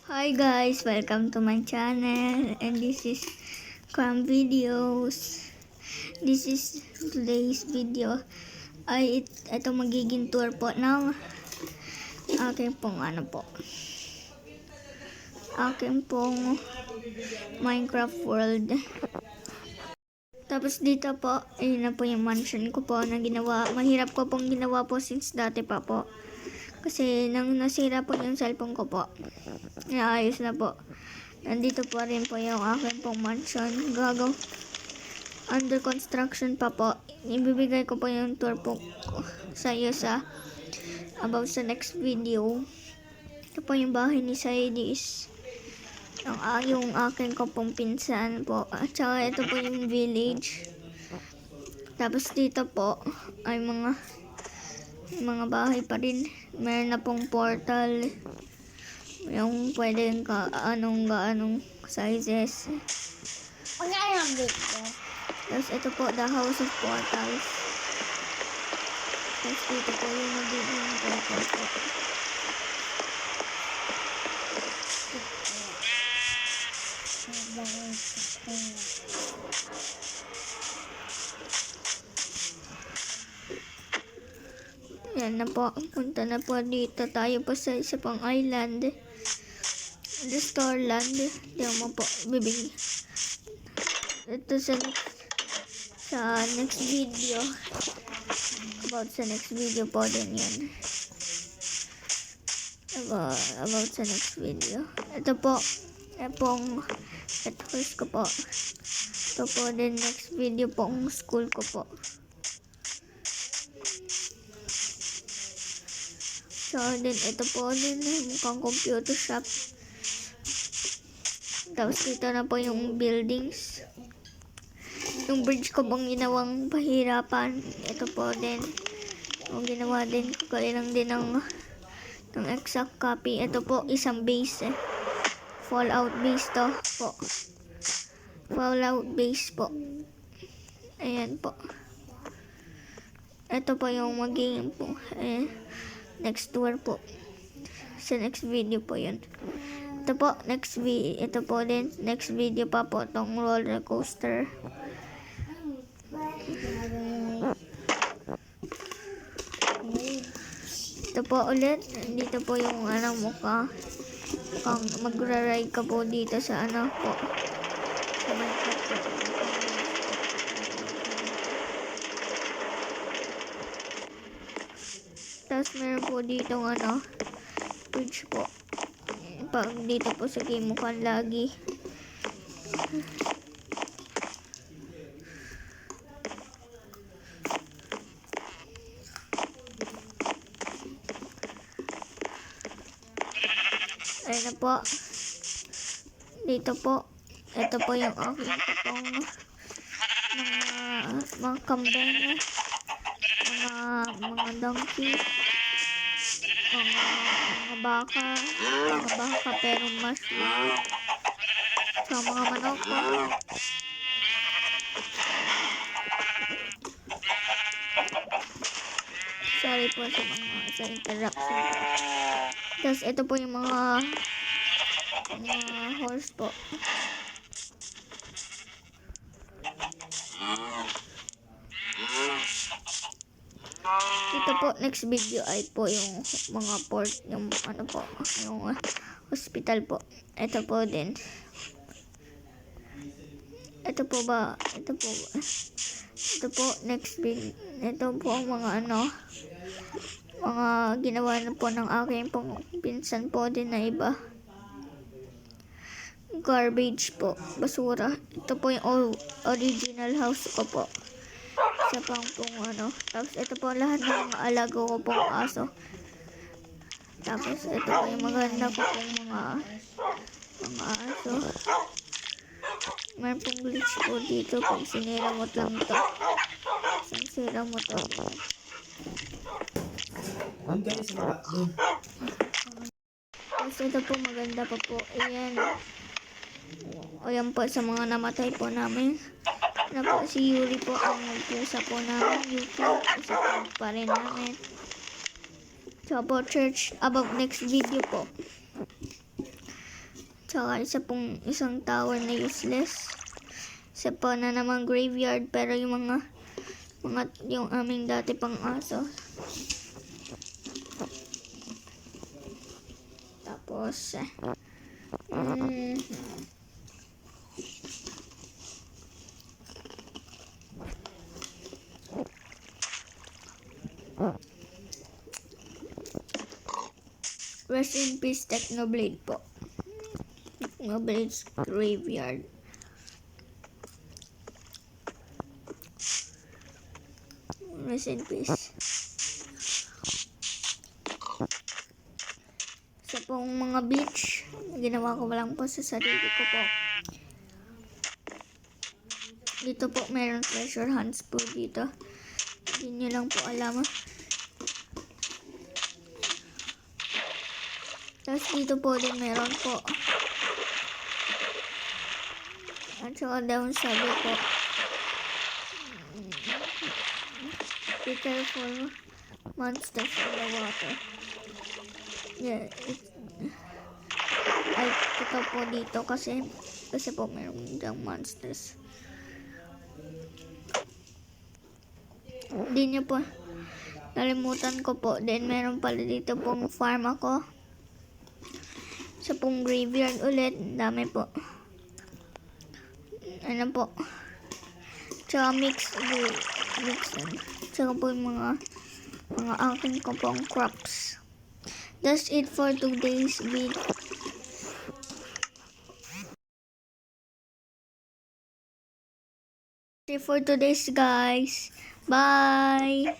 Hi guys, welcome to my channel and this is Cram Videos. This is today's video ay ito magiging tour po ng aking pong aking pong Minecraft world. Tapos dito po, ayun na po yung mansion ko po na ginawa. Mahirap ko pong ginawa po since dati pa po. Kasi nang nasira po yung cellphone ko po, naayos na po. Nandito po rin po yung aking pong mansion. Under construction pa po. Ibibigay ko po yung tour po sa iyo about sa next video. Ito po yung bahay ni Saidis. Yung aking ko pong pinsan po. At saka ito po yung village. Tapos dito po ay mga bahay pa rin. Meron na pong portal. Yung pwedeng anong sizes. Tapos ito po, the house of portals. Tapos dito po yung magiging portal po. Yan na po. Punta na po dito. Tayo po sa isa pang island. The Starland. Diyan mo po. Bibig. Ito sa next video. About sa next video po din yan. About sa next video. Ito po. Pong pet house ko po. Ito po din next video pong school ko po. So, din ito po din mukhang computer shop. Tapos dito na po yung buildings. Yung bridge ko bang ginawang pahirapan. Ito po din. Yung ginawa din ko lang din ng exact copy. Ito po isang base Fallout base to po. Fallout base po. Ayan po. Ito po yung magiging po. Next tour po. Sa next video po yun. Ito po, ito po din, next video pa po tong roller coaster. Ito po ulit, dito po yung mukha. Mukhang magra-ride ka po dito sa po. Sa Minecraft po. Tapos meron po dito bridge po. Pag dito po sa game mukhang lagi. Ayun na po. Dito po. Ito po yung aking pong mga kambing. Mga donkey. Mga baka pero mushroom. So, mga manok po. Sorry po sa interruption. Tapos ito po yung mga horse po. Ito po, next video ay po yung mga port, yung yung hospital po. Ito po din. Ito po, next video. Ito po ang mga mga ginawa na po ng aking pong pinsan po din na iba. Garbage po, basura. Ito po yung original house ko po. Isa pang tapos ito po lahat ng mga alaga ko pong aso. Tapos ito po yung maganda ko pong mga aso. Meron pong glitch po dito pag sinira mo lang to. Sira mo to. Tapos ito po maganda pa po. Ayan. O yan po sa mga namatay po namin. Si Yuri po ang pusa po namin. YouTube. Isa po pa rin namin. So, about church. About next video po. Tsaka isang tower na useless. Isa pa na naman graveyard, pero yung yung aming dati pang aso. Tapos, rest in peace, Technoblade po. Technoblade's graveyard. Rest in peace. Sa pong mga beach, ginawa ko lang po sa sarili ko po. Dito po meron treasure hunts po dito. Hindi nyo lang po alam. Tapos dito po din meron po. At saka down sabi po, be careful, monsters in the water. Yeah, ay, ito po dito kasi po meron dyang monsters. Hindi nyo po nalimutan ko po. Then meron pala dito pong farm ako. Sa pong graveyard ulit. Dami po. Ano po. Tsaka mix. Tsaka po yung mga aking ko pong crops. That's it for today's video. For today's guys. Bye.